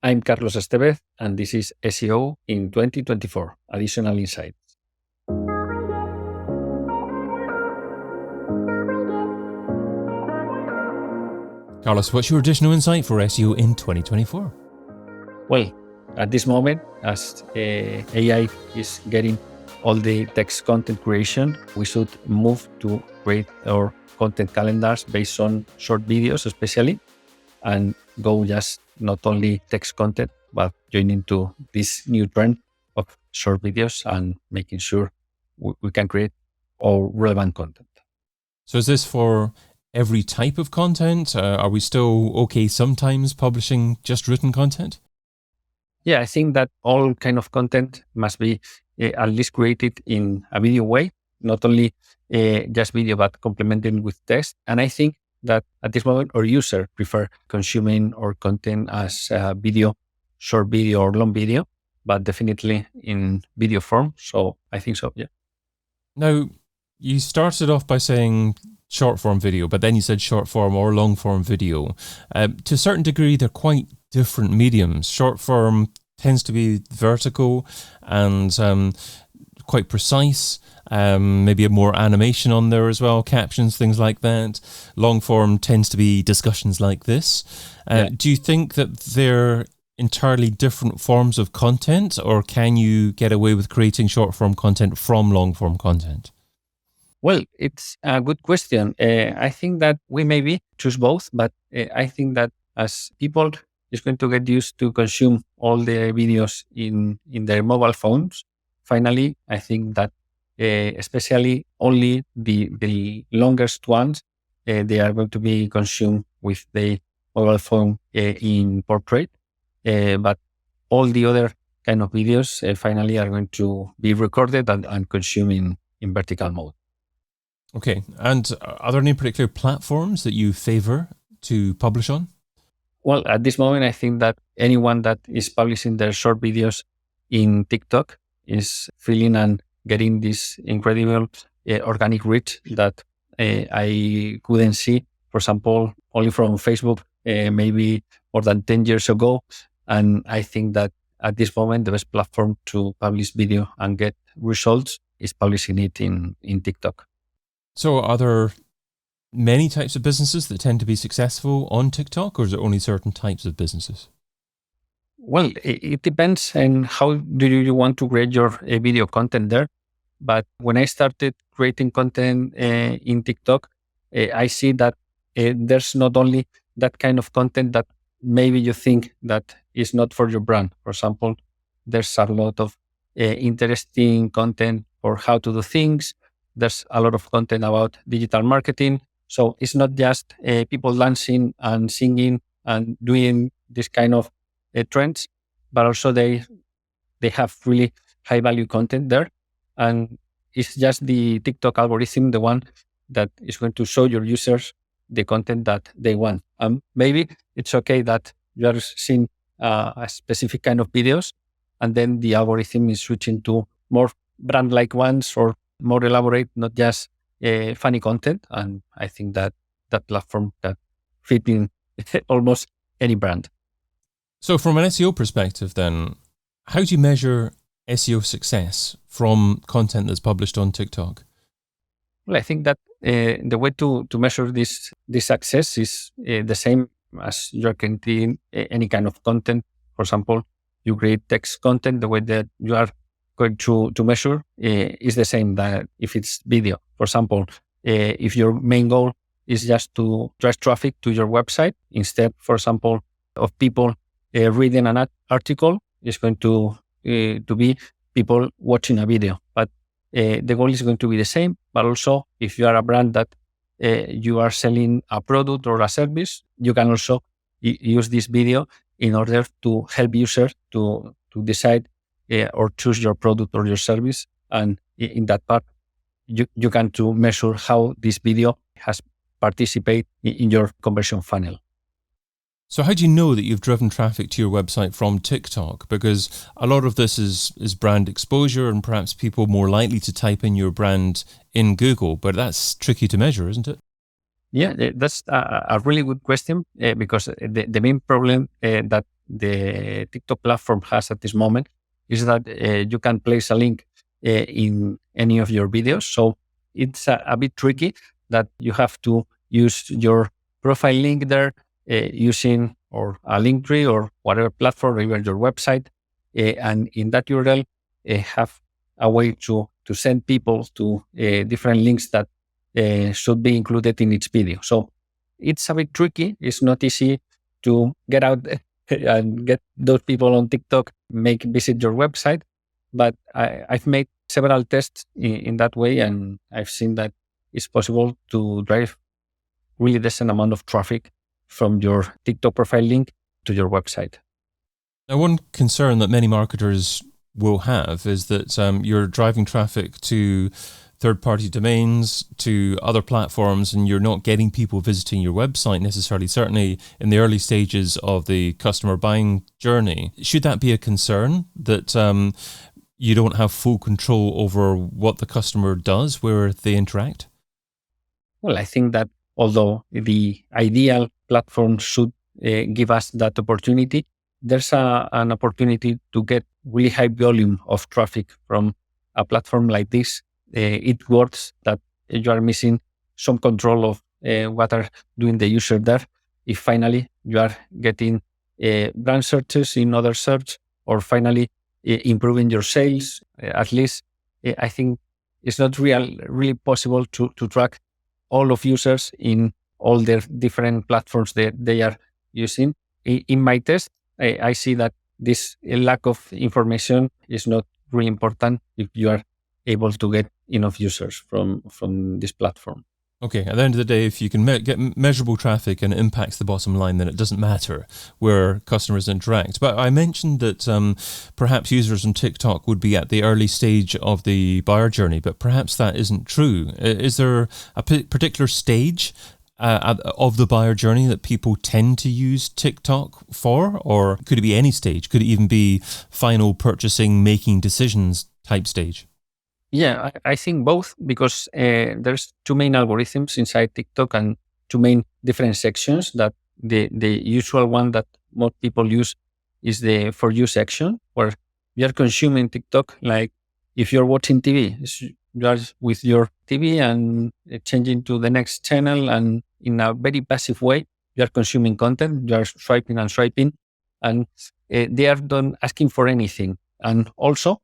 I'm Carlos Estevez, and this is SEO in 2024, Additional Insights. Carlos, what's your additional insight for SEO in 2024? Well, at this moment, as AI is getting all the text content creation, we should move to create our content calendars based on short videos especially, and go just not only text content, but joining to this new trend of short videos and making sure we can create all relevant content. So is this for every type of content? Are we still okay sometimes publishing just written content? Yeah, I think that all kind of content must be at least created in a video way, not only just video, but complemented with text. And I think that at this moment, our user prefer consuming our content as video, short video or long video, but definitely in video form. So I think so, yeah. Now, you started off by saying short form video, but then you said short form or long form video. To a certain degree, they're quite different mediums. Short form tends to be vertical and quite precise. Maybe a more animation on there as well, captions, things like that. Long form tends to be discussions like this. Do you think that they're entirely different forms of content, or can you get away with creating short form content from long form content? Well, it's a good question. I think that we maybe choose both, but I think that as people is going to get used to consume all the videos in their mobile phones, finally, I think that especially only the longest ones, they are going to be consumed with the mobile phone in portrait. But all the other kind of videos finally are going to be recorded and consumed in vertical mode. Okay. And are there any particular platforms that you favor to publish on? Well, at this moment, I think that anyone that is publishing their short videos in TikTok is feeling and getting this incredible organic reach that I couldn't see, for example, only from Facebook, maybe more than 10 years ago. And I think that at this moment, the best platform to publish video and get results is publishing it in TikTok. So are there many types of businesses that tend to be successful on TikTok, or is it only certain types of businesses? Well, it depends on how do you want to create your video content there. But when I started creating content in TikTok, I see that there's not only that kind of content that maybe you think that is not for your brand. For example, there's a lot of interesting content for how to do things. There's a lot of content about digital marketing. So it's not just people dancing and singing and doing this kind of trends, but also they have really high value content there. And it's just the TikTok algorithm, the one that is going to show your users the content that they want. Maybe it's okay that you are seeing a specific kind of videos, and then the algorithm is switching to more brand-like ones or more elaborate, not just funny content. And I think that platform can fit in almost any brand. So from an SEO perspective then, how do you measure SEO success from content that's published on TikTok? Well, I think that the way to measure this success is the same as you're creating any kind of content. For example, you create text content, the way that you are going to measure is the same that if it's video. For example, if your main goal is just to drive traffic to your website, instead, for example, of people reading an article, it's going to be people watching a video. But the goal is going to be the same. But also, if you are a brand that you are selling a product or a service, you can also use this video in order to help users to decide or choose your product or your service. And in that part, you can to measure how this video has participated in your conversion funnel. So how do you know that you've driven traffic to your website from TikTok? Because a lot of this is brand exposure and perhaps people more likely to type in your brand in Google, but that's tricky to measure, isn't it? Yeah, that's a really good question because the main problem that the TikTok platform has at this moment is that you can place a link in any of your videos. So it's a bit tricky that you have to use your profile link there using or a link tree or whatever platform, even your website. And in that URL, have a way to send people to different links that should be included in each video. So it's a bit tricky. It's not easy to get out and get those people on TikTok, visit your website. But I've made several tests in that way, and I've seen that it's possible to drive really decent amount of traffic from your TikTok profile link to your website. Now, one concern that many marketers will have is that you're driving traffic to third-party domains, to other platforms, and you're not getting people visiting your website necessarily, certainly in the early stages of the customer buying journey. Should that be a concern, that you don't have full control over what the customer does, where they interact? Well, I think that although the ideal platform should give us that opportunity, there's an opportunity to get really high volume of traffic from a platform like this. It works that you are missing some control of what are doing the user there. If finally you are getting brand searches in other search, or finally improving your sales, at least I think it's not really possible to track all of users in all their different platforms that they are using. In my test, I see that this lack of information is not really important if you are able to get enough users from this platform. Okay, at the end of the day, if you can get measurable traffic and it impacts the bottom line, then it doesn't matter where customers interact. But I mentioned that perhaps users on TikTok would be at the early stage of the buyer journey, but perhaps that isn't true. Is there a particular stage of the buyer journey that people tend to use TikTok for? Or could it be any stage? Could it even be final purchasing, making decisions type stage? Yeah, I think both, because there's two main algorithms inside TikTok and two main different sections. That the usual one that most people use is the For You section, where you are consuming TikTok like if you're watching TV. You are with your TV and changing to the next channel, and in a very passive way, you are consuming content. You are swiping and swiping, and they are not asking for anything. And also,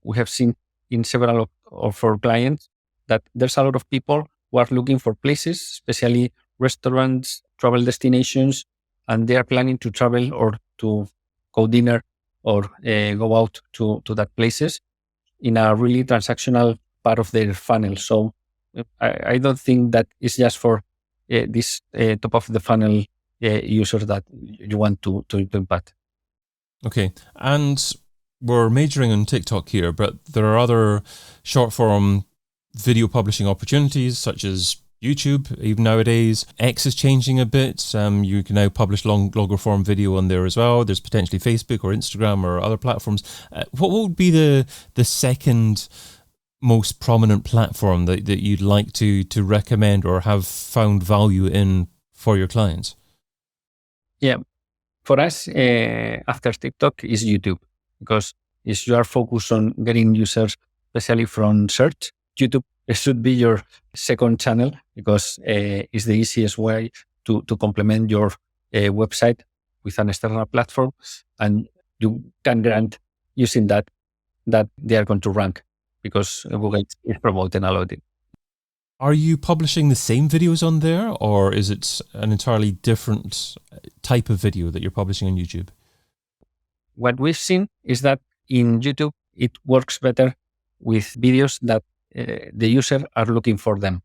we have seen in several of our clients that there's a lot of people who are looking for places, especially restaurants, travel destinations, and they are planning to travel or to go dinner or go out to that places in a really transactional part of their funnel. So I don't think that it's just for this top of the funnel users that you want to impact. Okay, and we're majoring on TikTok here, but there are other short form video publishing opportunities such as YouTube. Even nowadays, X is changing a bit. You can now publish longer form video on there as well. There's potentially Facebook or Instagram or other platforms. What would be the second most prominent platform that you'd like to recommend or have found value in for your clients? Yeah, for us, after TikTok is YouTube, because if you are focused on getting users, especially from search, YouTube should be your second channel, because it's the easiest way to complement your website with an external platform, and you can grant using that they are going to rank, because Google is promoting a lot. Are you publishing the same videos on there, or is it an entirely different type of video that you're publishing on YouTube? What we've seen is that in YouTube, it works better with videos that the user are looking for them.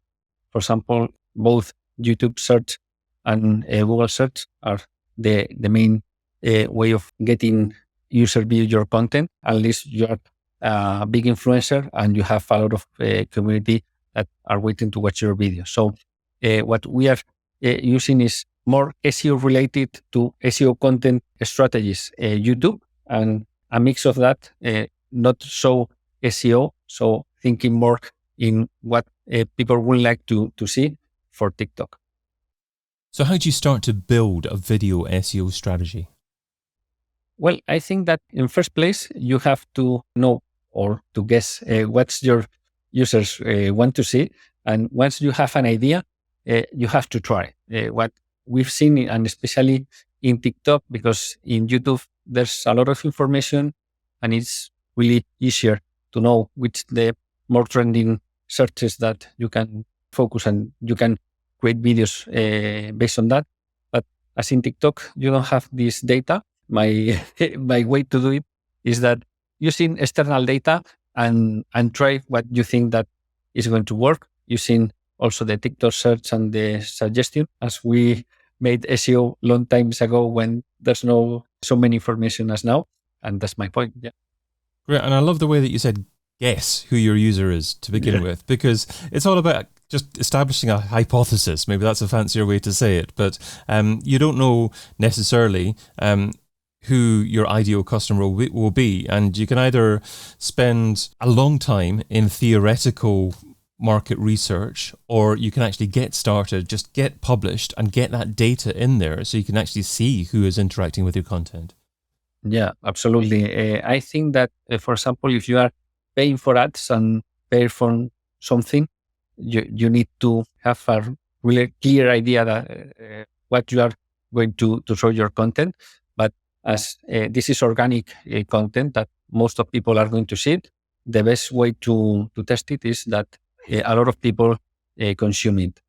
For example, both YouTube search and Google search are the main way of getting user view your content, unless you are a big influencer and you have a lot of community that are waiting to watch your video. So what we are using is more SEO related to SEO content strategies, YouTube, and a mix of that, not so SEO, so thinking more in what people would like to see for TikTok. So how do you start to build a video SEO strategy? Well, I think that in first place, you have to know or to guess what your users want to see. And once you have an idea, you have to try. What we've seen, and especially in TikTok, because in YouTube, there's a lot of information and it's really easier to know which the more trending searches that you can focus and you can create videos based on that. But as in TikTok, you don't have this data. My my way to do it is that using external data and try what you think that is going to work, using also the TikTok search and the suggestion, as we made SEO long times ago when there's no so many information as now. And that's my point. Yeah. Great. And I love the way that you said guess who your user is to begin with, because it's all about just establishing a hypothesis. Maybe that's a fancier way to say it, but you don't know necessarily who your ideal customer will be. And you can either spend a long time in theoretical market research, or you can actually get started, just get published and get that data in there so you can actually see who is interacting with your content. Yeah, absolutely. I think that, for example, if you are paying for ads and pay for something, you need to have a really clear idea that what you are going to show your content. But as this is organic content that most of people are going to see it, the best way to test it is that a lot of people consume it.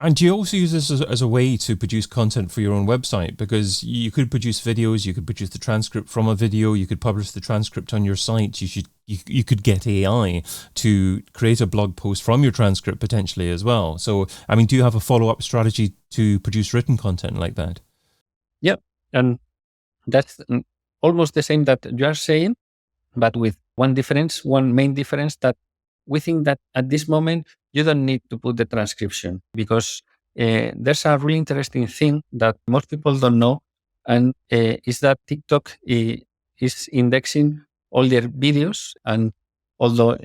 And do you also use this as a way to produce content for your own website? Because you could produce videos, you could produce the transcript from a video, you could publish the transcript on your site. You could get AI to create a blog post from your transcript potentially as well. So, I mean, do you have a follow-up strategy to produce written content like that? Yeah, and that's almost the same that you are saying, but with one main difference, that we think that at this moment, you don't need to put the transcription, because there's a really interesting thing that most people don't know, and is that TikTok is indexing all their videos. And although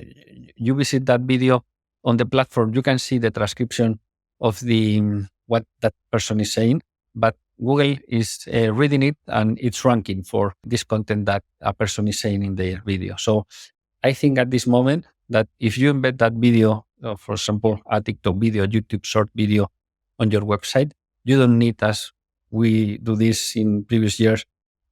you visit that video on the platform, you can see the transcription of what that person is saying, but Google is reading it and it's ranking for this content that a person is saying in their video. So I think at this moment that if you embed that video, for example, a TikTok video, YouTube short video on your website, you don't need, as we do this in previous years,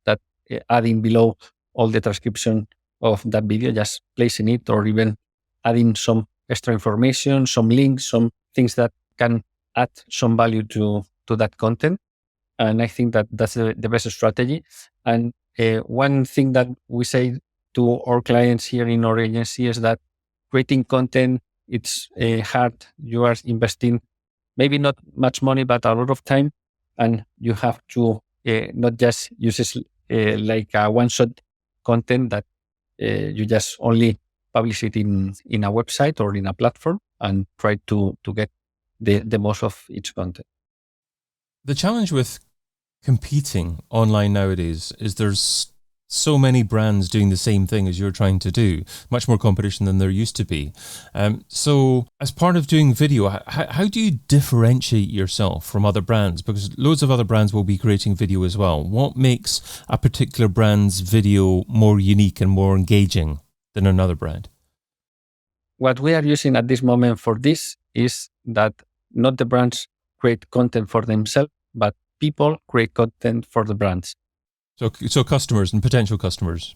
that adding below all the transcription of that video, just placing it, or even adding some extra information, some links, some things that can add some value to that content. And I think that that's the best strategy. And one thing that we say to our clients here in our agency is that creating content, it's hard. You are investing maybe not much money, but a lot of time. And you have to not just use it like a one-shot content that you just only publish it in a website or in a platform, and try to get the most of each content. The challenge with competing online nowadays is there's so many brands doing the same thing as you're trying to do, much more competition than there used to be. So as part of doing video, how do you differentiate yourself from other brands? Because loads of other brands will be creating video as well. What makes a particular brand's video more unique and more engaging than another brand? What we are using at this moment for this is that not the brands create content for themselves, but people create content for the brands. So customers and potential customers.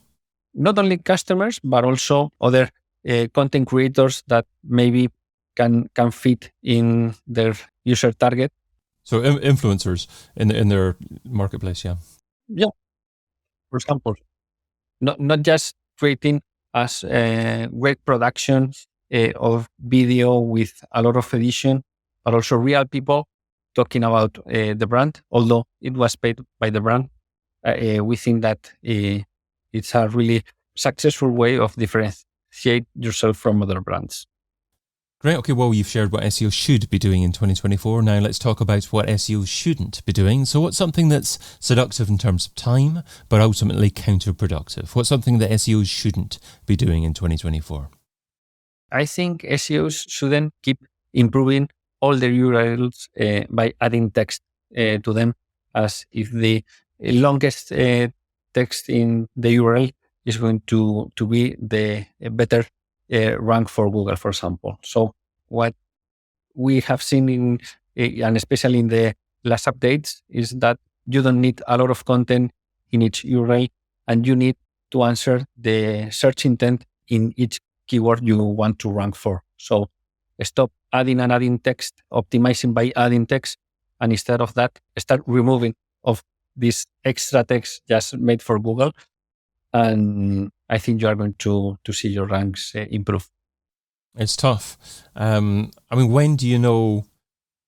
Not only customers, but also other content creators that maybe can fit in their user target. So influencers in their marketplace, yeah. Yeah. For example, not just creating as great production of video with a lot of edition, but also real people talking about the brand, although it was paid by the brand. We think that it's a really successful way of differentiate yourself from other brands. Great. Okay, well, you've shared what SEO should be doing in 2024. Now let's talk about what SEO shouldn't be doing. So what's something that's seductive in terms of time, but ultimately counterproductive? What's something that SEOs shouldn't be doing in 2024? I think SEOs shouldn't keep improving all their URLs by adding text to them as if the longest text in the URL is going to be the better rank for Google, for example. So what we have seen and especially in the last updates, is that you don't need a lot of content in each URL, and you need to answer the search intent in each keyword you want to rank for. So stop adding and adding text, optimizing by adding text, and instead of that, start removing of this extra text just made for Google. And I think you are going to see your ranks improve. It's tough. When do you know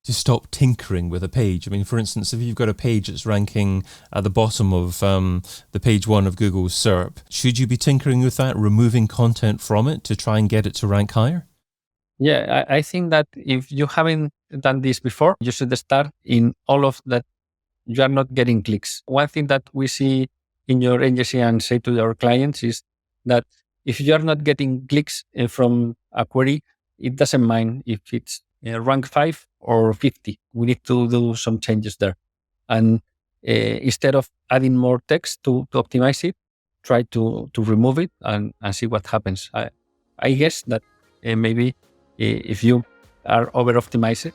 to stop tinkering with a page? For instance, if you've got a page that's ranking at the bottom of the page 1 of Google's SERP, should you be tinkering with that, removing content from it to try and get it to rank higher? Yeah, I think that if you haven't done this before, you should start in all of that. You are not getting clicks. One thing that we see in your agency and say to our clients is that if you are not getting clicks from a query, it doesn't mind if it's rank 5 or 50. We need to do some changes there. And instead of adding more text to optimize it, try to remove it and see what happens. I guess that maybe if you are over-optimized,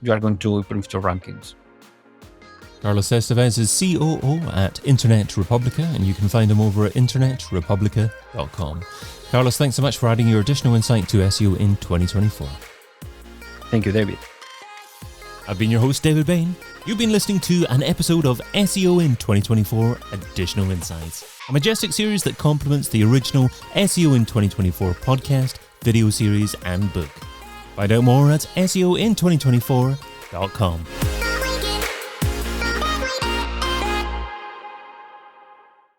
you are going to improve your rankings. Carlos Estevez is COO at Internet Republica, and you can find him over at internetrepublica.com. Carlos, thanks so much for adding your additional insight to SEO in 2024. Thank you, David. I've been your host, David Bain. You've been listening to an episode of SEO in 2024 Additional Insights, a Majestic series that complements the original SEO in 2024 podcast, video series, and book. Find out more at SEOin2024.com.